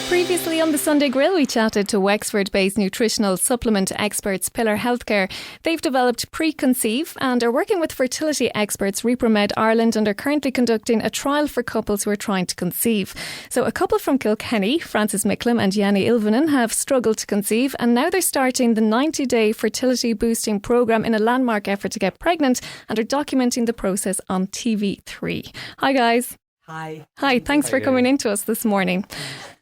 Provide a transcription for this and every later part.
Previously on the Sunday Grill, we chatted to Wexford-based nutritional supplement experts Pillar Healthcare. They've developed pre-Conceive and are working with fertility experts Repromed Ireland and are currently conducting a trial for couples who are trying to conceive. So a couple from Kilkenny, Francis Micklem and Jani Ilovnen, have struggled to conceive, and now they're starting the 90-day fertility boosting programme in a landmark effort to get pregnant and are documenting the process on TV3. Hi guys. Hi. Hi, thanks for coming in to us this morning.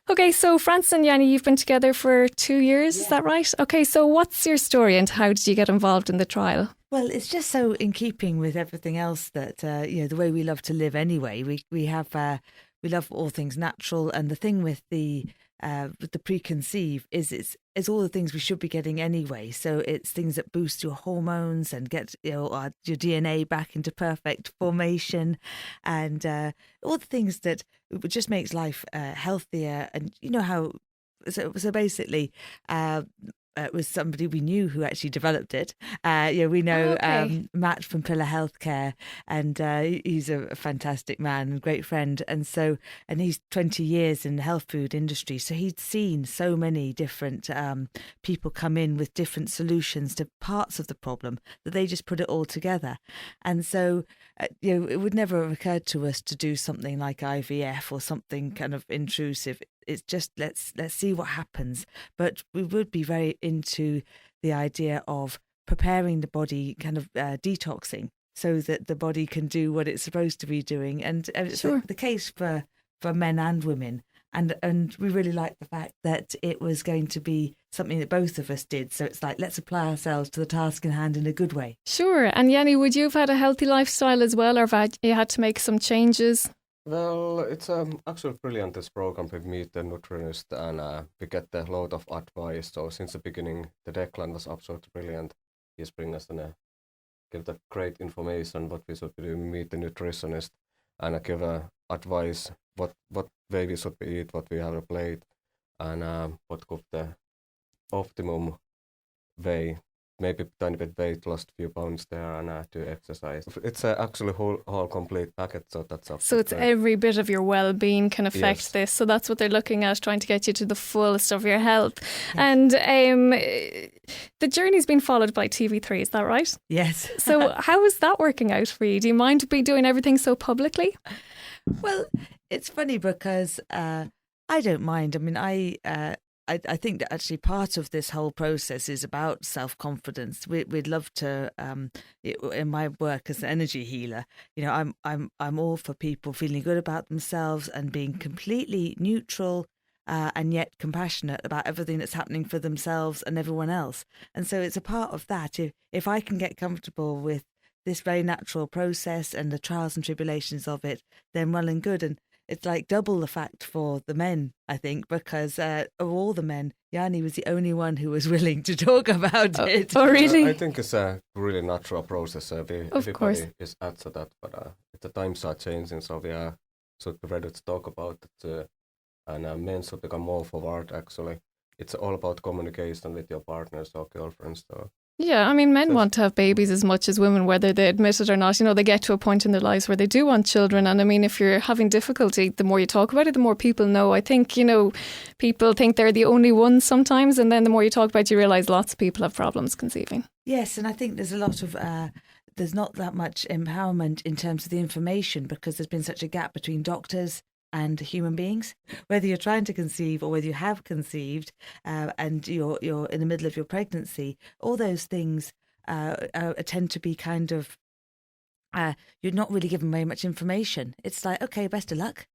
Okay, so Francis and Jani, you've been together for 2 years, is that right? Okay, so what's your story and how did you get involved in the trial? Well, it's just so in keeping with everything else that, the way we love to live anyway. We love all things natural, and the thing with the pre-conceive is it's all the things we should be getting anyway. So it's things that boost your hormones and get your DNA back into perfect formation, and all the things that just makes life healthier. And you know how so basically. It was somebody we knew who actually developed it. We know Matt from Pillar Healthcare, and he's a fantastic man and great friend. And he's 20 years in the health food industry. So he'd seen so many different people come in with different solutions to parts of the problem that they just put it all together. And so, it would never have occurred to us to do something like IVF or something kind of intrusive. It's just let's see what happens. But we would be very into the idea of preparing the body, kind of detoxing, so that the body can do what it's supposed to be doing. And it's the case for men and women. And we really liked the fact that it was going to be something that both of us did. So it's like, let's apply ourselves to the task in hand in a good way. Sure. And Jani, would you have had a healthy lifestyle as well, or have you had to make some changes? Well, it's actually brilliant, this program. We meet the nutritionist and we get a lot of advice. So since the beginning, the Declan was absolutely brilliant. He's bringing us give the great information what we should be doing. We meet the nutritionist and give advice what way we should eat, what we have a plate, and what could the optimum way. Maybe tiny bit weight, lost a few pounds there, and do exercise. It's actually whole complete package, so that's up. So it's every bit of your well-being can affect this. So that's what they're looking at, trying to get you to the fullest of your health. Yes. And the journey's been followed by TV3, is that right? Yes. So how is that working out for you? Do you mind be doing everything so publicly? Well, it's funny because I don't mind. I mean, I think that actually part of this whole process is about self-confidence. We'd love to, in my work as an energy healer, I'm all for people feeling good about themselves and being completely neutral and yet compassionate about everything that's happening for themselves and everyone else. And so it's a part of that. If I can get comfortable with this very natural process and the trials and tribulations of it, then well and good. And it's like double the fact for the men, I think, because of all the men, Jani was the only one who was willing to talk about it. Oh, really? I think it's a really natural process. Everybody is add to that, but the times are changing, so we should be ready to talk about it. And men should become more forward, actually. It's all about communication with your partners or girlfriends. So. Yeah, I mean, men want to have babies as much as women, whether they admit it or not. They get to a point in their lives where they do want children. And I mean, if you're having difficulty, the more you talk about it, the more people know. I think, people think they're the only ones sometimes. And then the more you talk about it, you realise lots of people have problems conceiving. Yes, and I think there's a lot of, there's not that much empowerment in terms of the information because there's been such a gap between doctors and human beings. Whether you're trying to conceive or whether you have conceived and you're in the middle of your pregnancy, all those things tend to be kind of you're not really given very much information. It's like, okay, best of luck.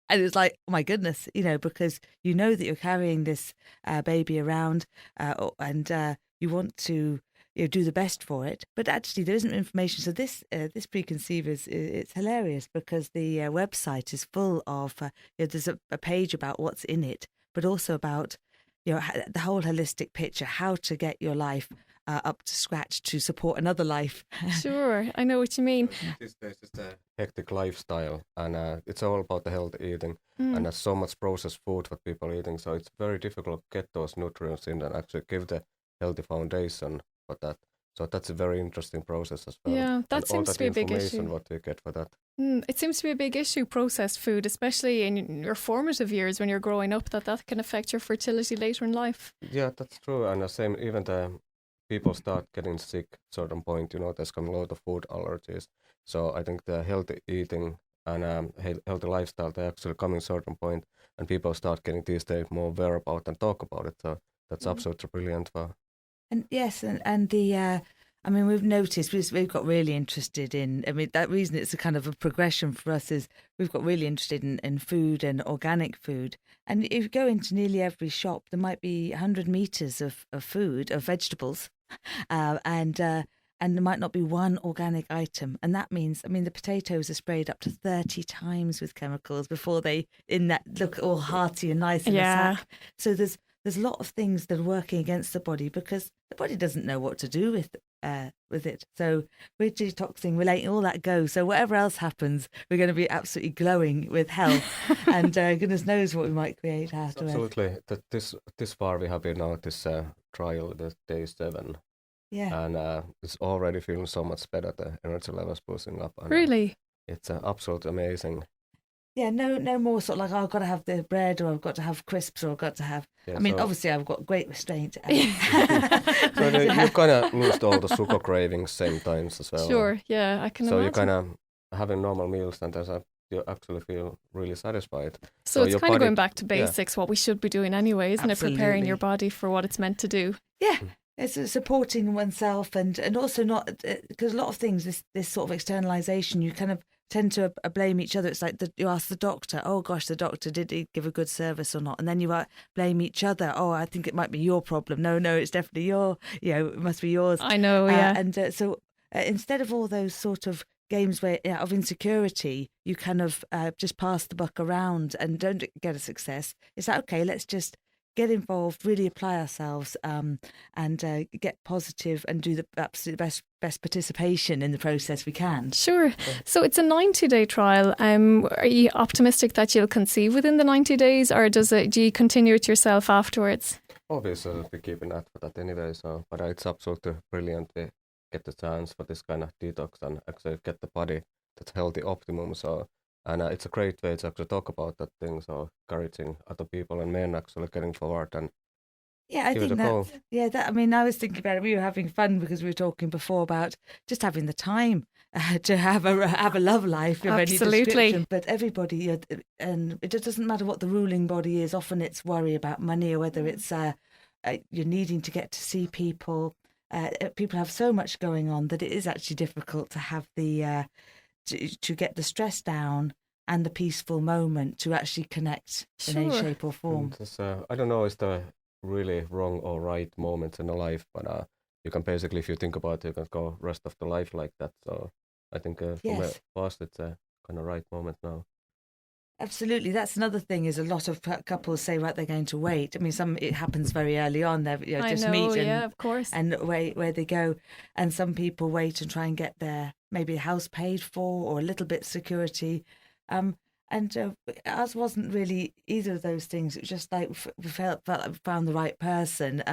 And it's like, oh my goodness, because you know that you're carrying this baby around and you want to do the best for it, but actually there isn't information. So this pre-conceive it's hilarious because the website is full of there's a page about what's in it, but also about the whole holistic picture, how to get your life up to scratch to support another life. Sure, I know what you mean. These days it's a hectic lifestyle, and it's all about the healthy eating, and there's so much processed food that people are eating, so it's very difficult to get those nutrients in and actually give the healthy foundation for that. So that's a very interesting process as well. Yeah, that and seems all to be a big issue. What you get for that. It seems to be a big issue, processed food, especially in your formative years when you're growing up, that can affect your fertility later in life. Yeah, that's true. And the same, even the people start getting sick certain point, there's coming a lot of food allergies. So I think the healthy eating and healthy lifestyle, they actually coming certain point, and people start getting these days more aware about and talk about it. So that's absolutely brilliant. And yes, and the I mean, we've noticed we've got really interested in. I mean, that reason it's a kind of a progression for us is we've got really interested in food and organic food. And if you go into nearly every shop, there might be 100 meters of food, of vegetables, and there might not be one organic item. And that means, I mean, the potatoes are sprayed up to 30 times with chemicals before they look all hearty and nice in the sack. So there's a lot of things that are working against the body because the body doesn't know what to do with it. So we're detoxing, we're letting all that go. So whatever else happens, we're going to be absolutely glowing with health. And goodness knows what we might create afterwards. Absolutely. This far we have been now this trial, the day 7. Yeah. And it's already feeling so much better. The energy levels pushing up. And, really? It's absolutely amazing. Yeah, no more sort of like, I've got to have the bread, or I've got to have crisps, or I've got to have... Yeah, I mean, obviously I've got great restraint. So you kind of lose all the sugar cravings same times as well. Sure, yeah, I can imagine. So you kind of having normal meals, and you actually feel really satisfied. So it's kind of going back to basics, what we should be doing anyway, isn't it? Preparing your body for what it's meant to do. Yeah. It's supporting oneself and also not, because a lot of things, this sort of externalization, you kind of tend to blame each other. It's like you ask the doctor, oh gosh, the doctor, did he give a good service or not? And then you blame each other. Oh, I think it might be your problem. No, it's definitely it must be yours. I know, yeah. And so instead of all those sort of games where of insecurity, you kind of just pass the buck around and don't get a success. It's like, okay, let's just get involved, really apply ourselves, and get positive and do the absolute best participation in the process we can. Sure. So it's a 90-day trial. Are you optimistic that you'll conceive within the 90 days, or do you continue it yourself afterwards? Obviously, I'll be keeping that for that anyway. So, but it's absolutely brilliant to get the chance for this kind of detox and actually get the body that's healthy optimum. So. And it's a great way to actually talk about that thing, so encouraging other people and men actually getting forward and I think that. I mean, I was thinking about it. We were having fun because we were talking before about just having the time to have a love life of any description. But everybody, and it just doesn't matter what the ruling body is. Often it's worry about money, or whether it's you're needing to get to see people. People have so much going on that it is actually difficult to have the. To get the stress down and the peaceful moment to actually connect in any shape or form. I don't know, it's the really wrong or right moment in the life, but you can basically, if you think about it, you can go rest of the life like that. So I think for us, it's a kind of right moment now. Absolutely. That's another thing, is a lot of couples say, right, they're going to wait. I mean, it happens very early on. They just meet of course. And where they go. And some people wait and try and get their maybe a house paid for or a little bit security. And ours wasn't really either of those things. It was just like we felt we found the right person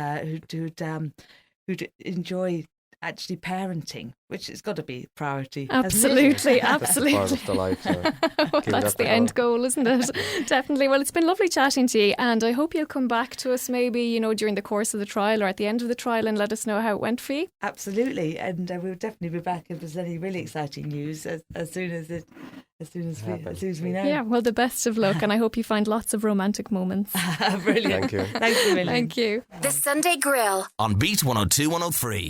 who'd enjoy actually parenting, which has got to be priority. Absolutely. That's part of the life. So that's the end goal, isn't it? Definitely. Well, it's been lovely chatting to you, and I hope you'll come back to us maybe, during the course of the trial or at the end of the trial, and let us know how it went for you. Absolutely. And we'll definitely be back if there's any really exciting news as soon as we know. Yeah, well, the best of luck, and I hope you find lots of romantic moments. Brilliant. Thank you. Thanks a million. Thank you. The Sunday Grill on Beat 102 103.